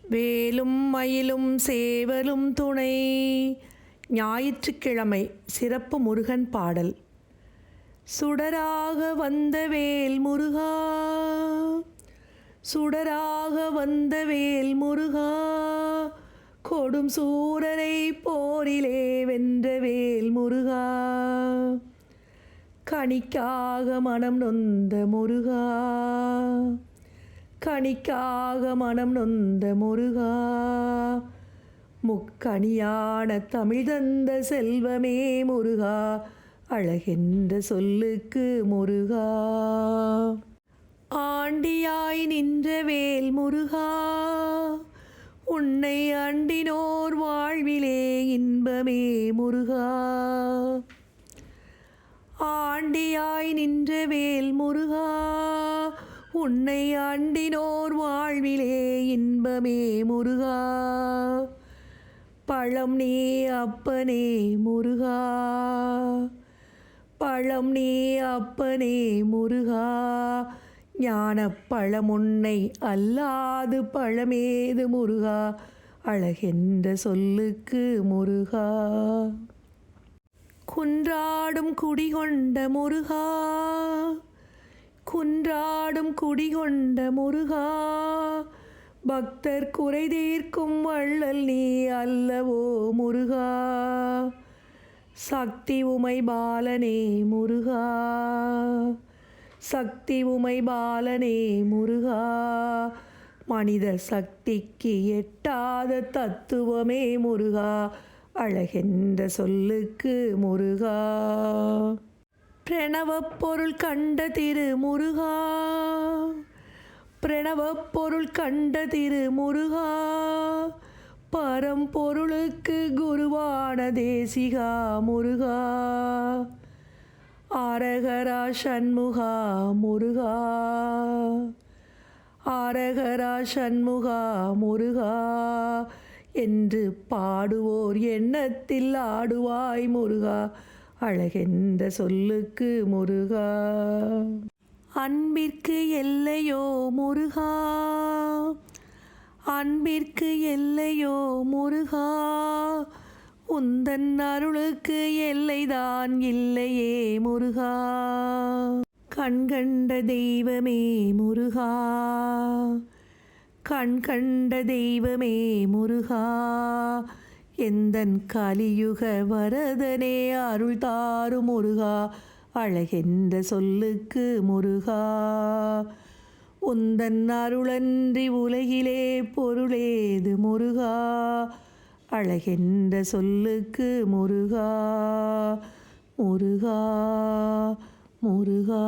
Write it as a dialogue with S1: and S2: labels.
S1: வேலும் மயிலும் சேவலும் துணை. ஞாயிற்றுக்கிழமை சிறப்பு முருகன் பாடல். சுடராக வந்த வேல் முருகா, சுடராக வந்த வேல் முருகா, கொடும் சூரரை போரிலே வென்ற வேல் முருகா, கனிக்காக மனம் நொந்த முருகா, கனிக்காக மனம் நொந்த முருகா, முக்கனியான தமிழ் தந்த செல்வமே முருகா, அழகென்ற சொல்லுக்கு முருகா. ஆண்டியாய் நின்ற வேல் முருகா, உன்னை அண்டினோர் வாழ்விலே இன்பமே முருகா. ஆண்டியாய் நின்ற வேல் முருகா, உன்னை அண்டினோர் வாழ்விலே இன்பமே முருகா. பழம் நீ அப்பனே முருகா, பழம் நீ அப்பனே முருகா, ஞானப் பழம் உன்னை அல்லாது பழமேது முருகா, அழகென்ற சொல்லுக்கு முருகா. குன்றாடும் குடிகொண்ட முருகா, குன்றாடும் குடிகொண்ட முருகா, பக்தர் குறை தீர்க்கும் வள்ளல் நீ அல்லவோ முருகா. சக்தி உமை பாலனே முருகா, சக்தி உமை பாலனே முருகா, மனித சக்திக்கு எட்டாத தத்துவமே முருகா, அழகென்ற சொல்லுக்கு முருகா. பிரணவப் பொருள் கண்ட திரு முருகா, பிரணவப் பொருள் கண்ட திரு முருகா, பரம்பொருளுக்கு குருவான தேசிகா முருகா. அரகரா சண்முகா முருகா, அரகரா சண்முகா முருகா என்று பாடுவோர் எண்ணத்தில் ஆடுவாய் முருகா, அழகென்ற சொல்லுக்கு முருகா. அன்பிற்கு எல்லையோ முருகா, அன்பிற்கு எல்லையோ முருகா, உந்தன் அருளுக்கு எல்லைதான் இல்லையே முருகா. கண்கண்ட தெய்வமே முருகா, கண்கண்ட தெய்வமே முருகா, எந்தன் கலியுக வரதனே அருள் தாரு முருகா, அழகென்ற சொல்லுக்கு முருகா. உந்தன் அருளன்றி உலகிலே பொருளேது முருகா, அழகென்ற சொல்லுக்கு முருகா. முருகா முருகா.